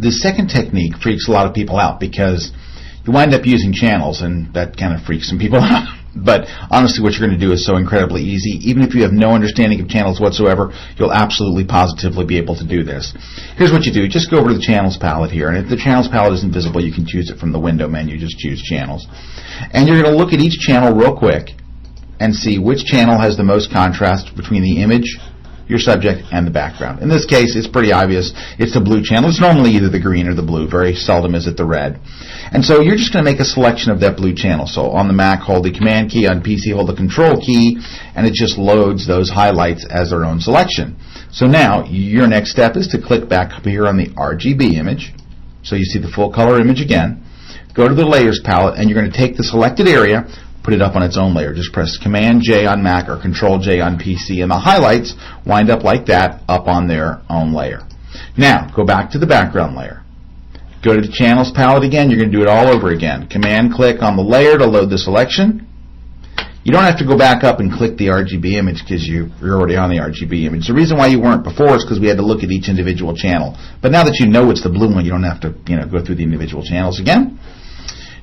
the second technique freaks a lot of people out because you wind up using channels, and that kind of freaks some people out. But honestly, what you're going to do is so incredibly easy. Even if you have no understanding of channels whatsoever, you'll absolutely positively be able to do this. Here's what you do. Just go over to the channels palette here, and if the channels palette isn't visible, you can choose it from the window menu. Just choose channels. And you're going to look at each channel real quick and see which channel has the most contrast between the image, your subject, and the background. In this case, it's pretty obvious. It's the blue channel. It's normally either the green or the blue. Very seldom is it the red. And so you're just going to make a selection of that blue channel. So on the Mac, hold the Command key. On PC, hold the Control key. And it just loads those highlights as their own selection. So now, your next step is to click back up here on the RGB image. So you see the full color image again. Go to the Layers palette, and you're going to take the selected area, put it up on its own layer. Just press Command-J on Mac or Control-J on PC, and the highlights wind up like that up on their own layer. Now, go back to the background layer. Go to the Channels palette again. You're going to do it all over again. Command-click on the layer to load the selection. You don't have to go back up and click the RGB image because you're already on the RGB image. The reason why you weren't before is because we had to look at each individual channel. But now that you know it's the blue one, you don't have to go through the individual channels again.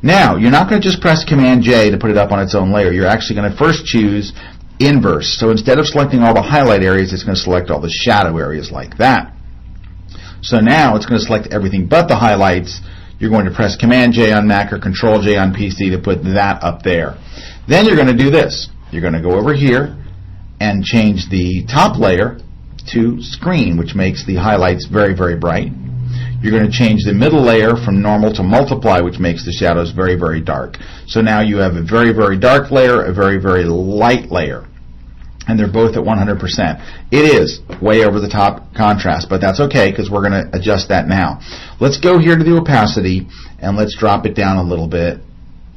Now, you're not going to just press Command-J to put it up on its own layer. You're actually going to first choose Inverse. So instead of selecting all the highlight areas, it's going to select all the shadow areas like that. So now it's going to select everything but the highlights. You're going to press Command-J on Mac or Control-J on PC to put that up there. Then you're going to do this. You're going to go over here and change the top layer to Screen, which makes the highlights very, very bright. You're going to change the middle layer from Normal to Multiply, which makes the shadows very, very dark. So now you have a very, very dark layer, a very, very light layer. And they're both at 100%. It is way over the top contrast, but that's okay because we're going to adjust that now. Let's go here to the opacity and let's drop it down a little bit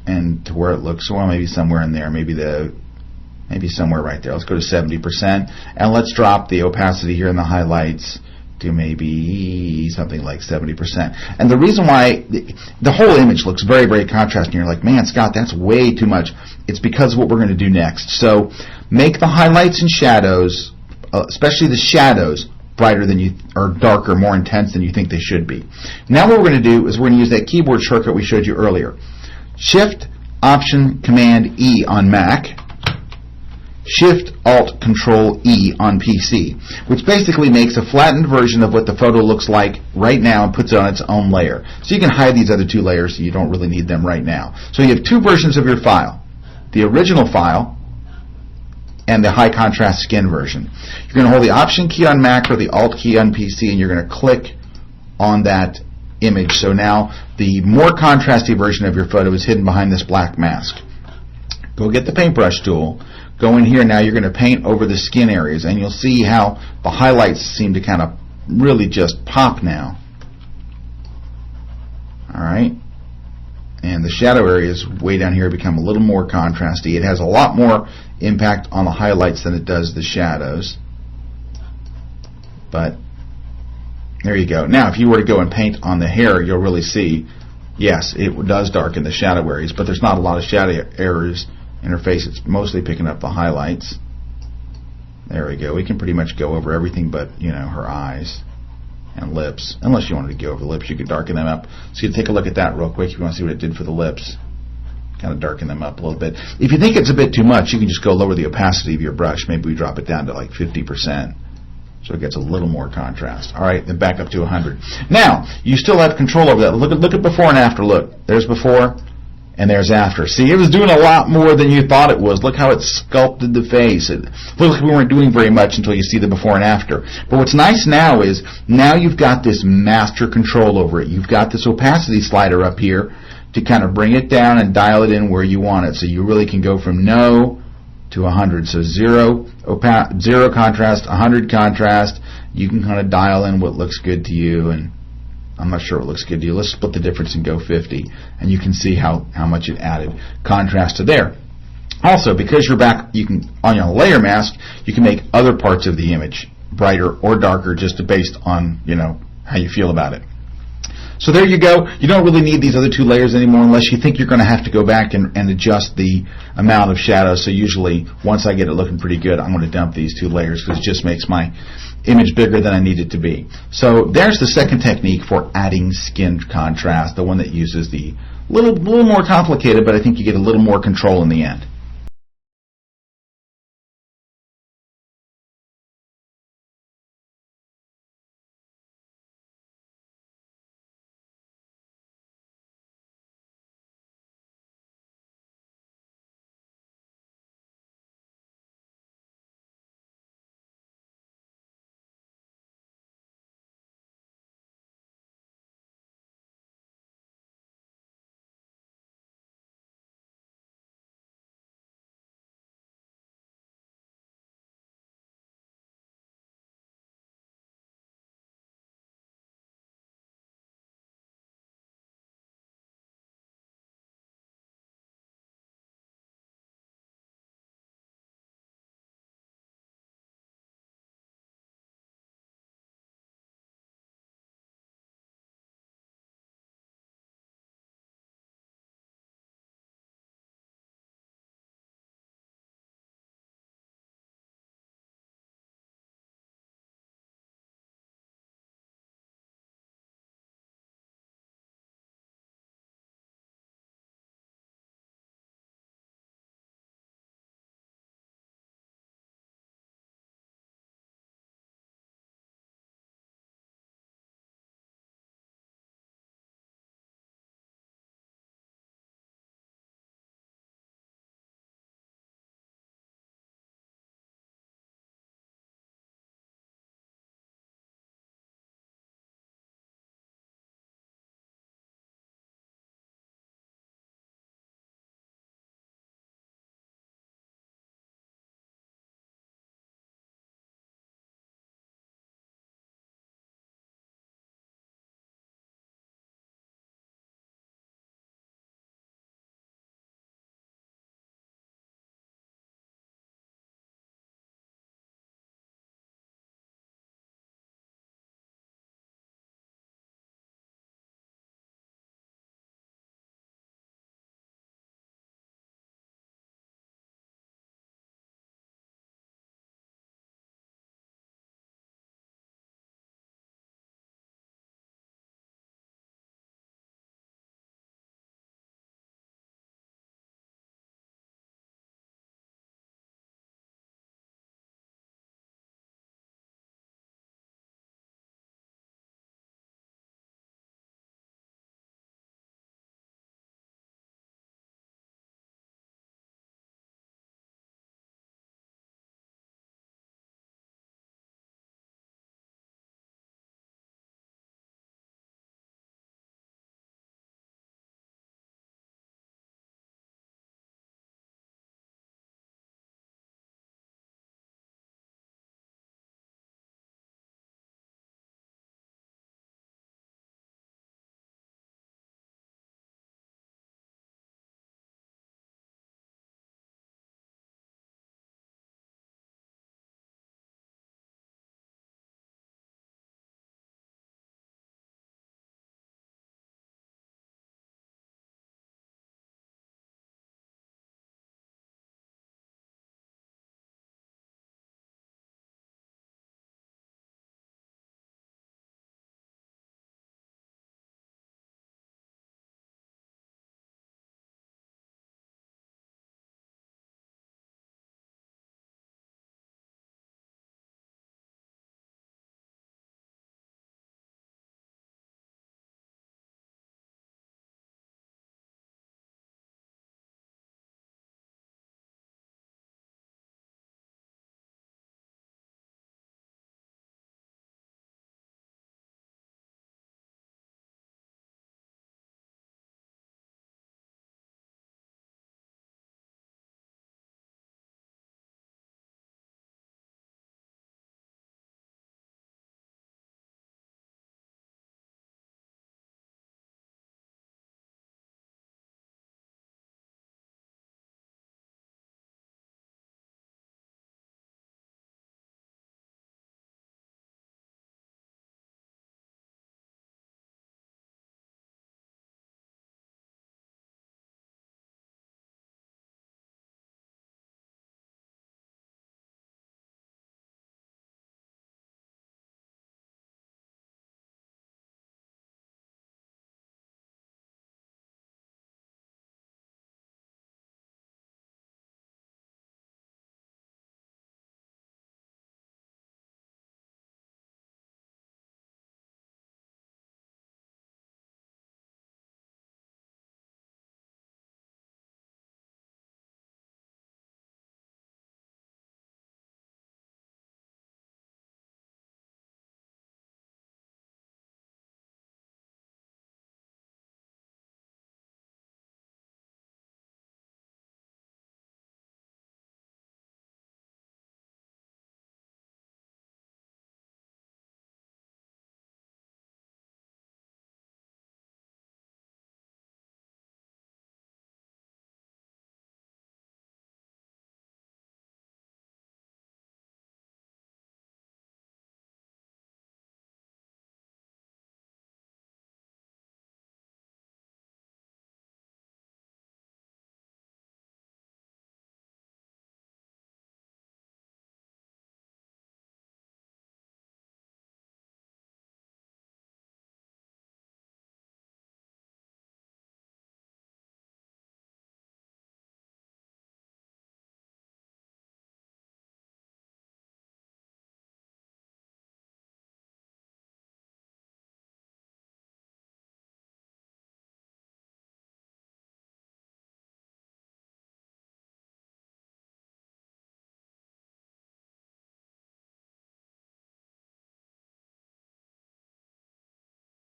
and to where it looks, well, maybe somewhere in there, maybe somewhere right there. Let's go to 70%, and let's drop the opacity here in the highlights to maybe something like 70%. And the reason why the whole image looks very, very contrasting, you're like, man, Scott, that's way too much. It's because of what we're going to do next. So make the highlights and shadows, especially the shadows, brighter than you, or darker, more intense than you think they should be. Now what we're going to do is we're going to use that keyboard shortcut we showed you earlier. Shift, Option, Command, E on Mac. Shift, Alt, Control, E on PC, which basically makes a flattened version of what the photo looks like right now and puts it on its own layer. So you can hide these other two layers so you don't really need them right now. So you have two versions of your file. The original file and the high contrast skin version. You're going to hold the Option key on Mac or the Alt key on PC, and you're going to click on that image. So now the more contrasty version of your photo is hidden behind this black mask. Go get the paintbrush tool. Go in here now, you're going to paint over the skin areas, and you'll see how the highlights seem to kind of really just pop now. Alright? And the shadow areas way down here become a little more contrasty. It has a lot more impact on the highlights than it does the shadows. But there you go. Now, if you were to go and paint on the hair, you'll really see, yes, it does darken the shadow areas, but there's not a lot of shadow areas in her face. It's mostly picking up the highlights. There we go. We can pretty much go over everything but, her eyes and lips. Unless you wanted to go over the lips, you could darken them up. So you take a look at that real quick if you want to see what it did for the lips. Kind of darken them up a little bit. If you think it's a bit too much, you can just go lower the opacity of your brush. Maybe we drop it down to like 50%. So it gets a little more contrast. All right, then back up to 100. Now, you still have control over that. Look at before and after. Look, there's before. And there's after. See, it was doing a lot more than you thought it was. Look how it sculpted the face. It looks like we weren't doing very much until you see the before and after. But what's nice now is, now you've got this master control over it. You've got this opacity slider up here to kind of bring it down and dial it in where you want it. So you really can go from no to 100. So zero contrast, 100 contrast. You can kind of dial in what looks good to you, and I'm not sure what looks good to you. Let's split the difference and go 50, and you can see how much it added contrast to there. Also, because you're back, you can, on your layer mask, you can make other parts of the image brighter or darker just based on, how you feel about it. So there you go. You don't really need these other 2 layers anymore unless you think you're going to have to go back and adjust the amount of shadow. So usually, once I get it looking pretty good, I'm going to dump these 2 layers because it just makes my image bigger than I need it to be. So there's the second technique for adding skin contrast, the one that uses the little more complicated, but I think you get a little more control in the end.